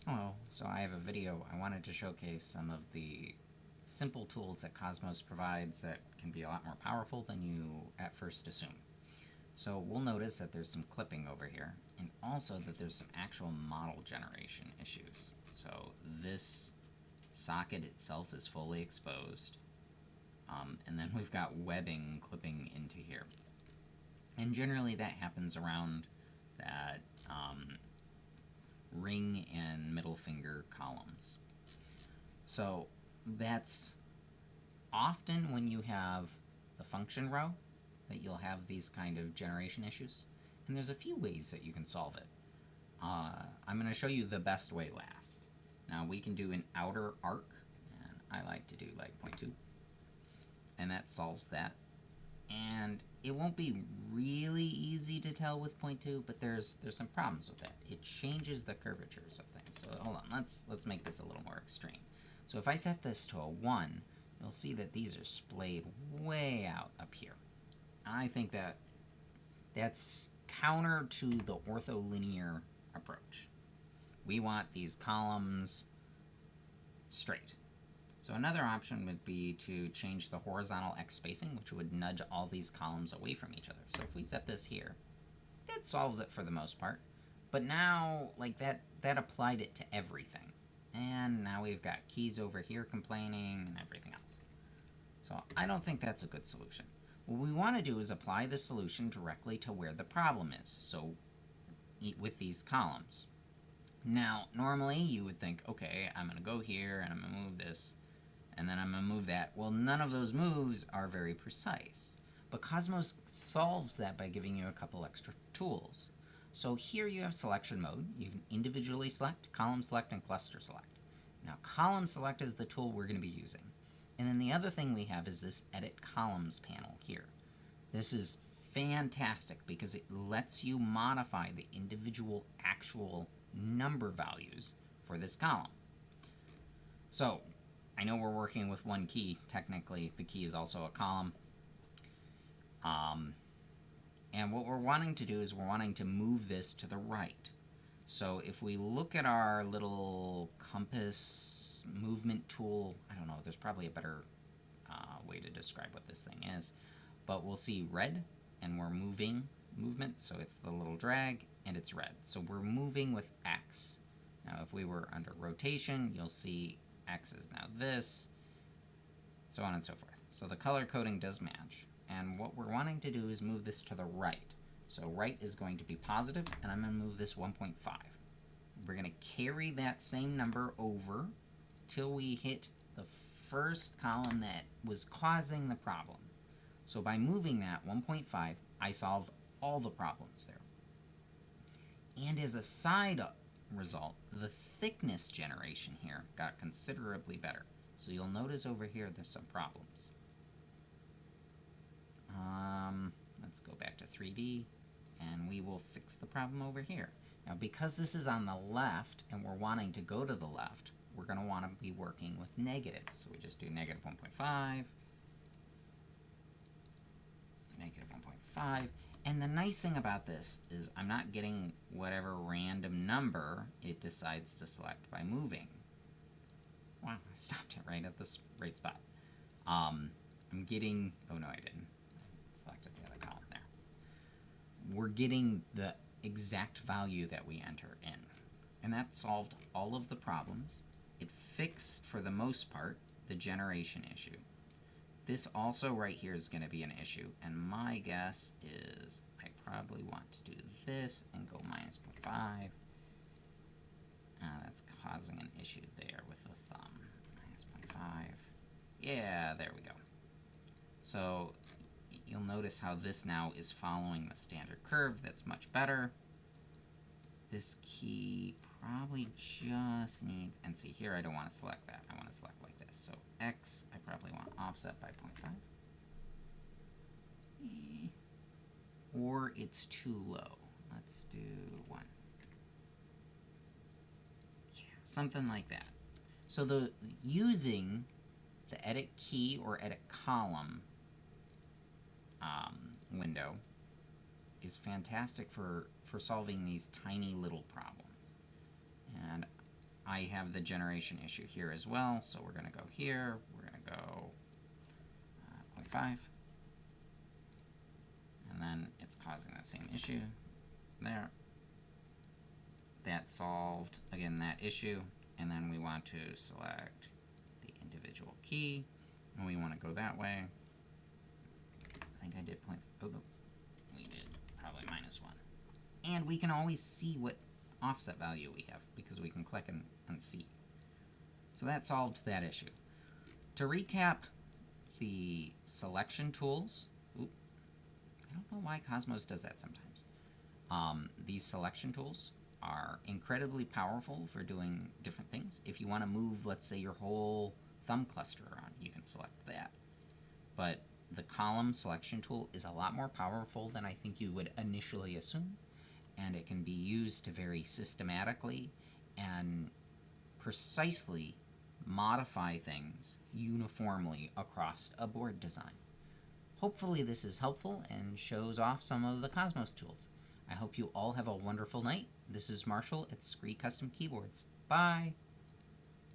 Hello, so I have a video. I wanted to showcase some of the simple tools that Cosmos provides that can be a lot more powerful than you at first assume. So we'll notice that there's some clipping over here, and also that there's some actual model generation issues. So this socket itself is fully exposed, and then we've got webbing clipping into here. And generally that happens around that ring and middle finger columns. So that's often when you have the function row that you'll have these kind of generation issues. And there's a few ways that you can solve it. I'm going to show you the best way last. Now we can do an outer arc, and I like to do like 0.2, and that solves that. And it won't be really easy to tell with 0.2, but there's some problems with that. It changes the curvatures of things. So hold on, let's make this a little more extreme. So if I set this to a 1, you'll see that these are splayed way out up here. I think that that's counter to the ortholinear approach. We want these columns straight. So another option would be to change the horizontal X spacing, which would nudge all these columns away from each other. So if we set this here, that solves it for the most part. But now, like that applied it to everything. And now we've got keys over here complaining and everything else. So I don't think that's a good solution. What we want to do is apply the solution directly to where the problem is. So with these columns. Now, normally you would think, okay, I'm going to go here and I'm going to move this, and then I'm going to move that. Well, none of those moves are very precise. But Cosmos solves that by giving you a couple extra tools. So here you have selection mode. You can individually select, column select, and cluster select. Now, column select is the tool we're going to be using. And then the other thing we have is this edit columns panel here. This is fantastic because it lets you modify the individual actual number values for this column. So I know we're working with one key. Technically, the key is also a column. And what we're wanting to do is we're wanting to move this to the right. So if we look at our little compass movement tool, I don't know, there's probably a better way to describe what this thing is, but we'll see red, and we're movement, so it's the little drag, and it's red. So we're moving with X. Now if we were under rotation, you'll see X is now this, so on and so forth. So the color coding does match. And what we're wanting to do is move this to the right. So right is going to be positive, and I'm going to move this 1.5. We're going to carry that same number over till we hit the first column that was causing the problem. So by moving that 1.5, I solved all the problems there. And as a side result, the thickness generation here got considerably better. So you'll notice over here there's some problems. Let's go back to 3D, and we will fix the problem over here. Now, because this is on the left, and we're wanting to go to the left, we're going to want to be working with negatives. So we just do negative 1.5, negative 1.5, and the nice thing about this is I'm not getting whatever random number it decides to select by moving. Wow, I stopped it right at this right spot. I'm getting, oh no I didn't. Selected the other column there. We're getting the exact value that we enter in. And that solved all of the problems. It fixed, for the most part, the generation issue. This also right here is going to be an issue, and my guess is I probably want to do this and go minus 0.5. That's causing an issue there with the thumb. Minus 0.5. Yeah, there we go. So you'll notice how this now is following the standard curve. That's much better. This key probably just needs, and see here I don't want to select that. I want to select like this. So X, I probably want offset by 0.5. Or it's too low. Let's do 1. Yeah, something like that. So the using the edit key or edit column window is fantastic for solving these tiny little problems. And I have the generation issue here as well, so we're going to go here, we're going to go 0.5, and then it's causing the same issue there. That solved, again, that issue, and then we want to select the individual key, and we want to go that way. I think I did we did probably -1. And we can always see what offset value we have because we can click and see. So that solved that issue. To recap the selection tools, I don't know why Cosmos does that sometimes. These selection tools are incredibly powerful for doing different things. If you want to move, let's say, your whole thumb cluster around, you can select that. But the column selection tool is a lot more powerful than I think you would initially assume, and it can be used to very systematically and precisely modify things uniformly across a board design. Hopefully this is helpful and shows off some of the Cosmos tools. I hope you all have a wonderful night. This is Marshall at Scree Custom Keyboards. Bye!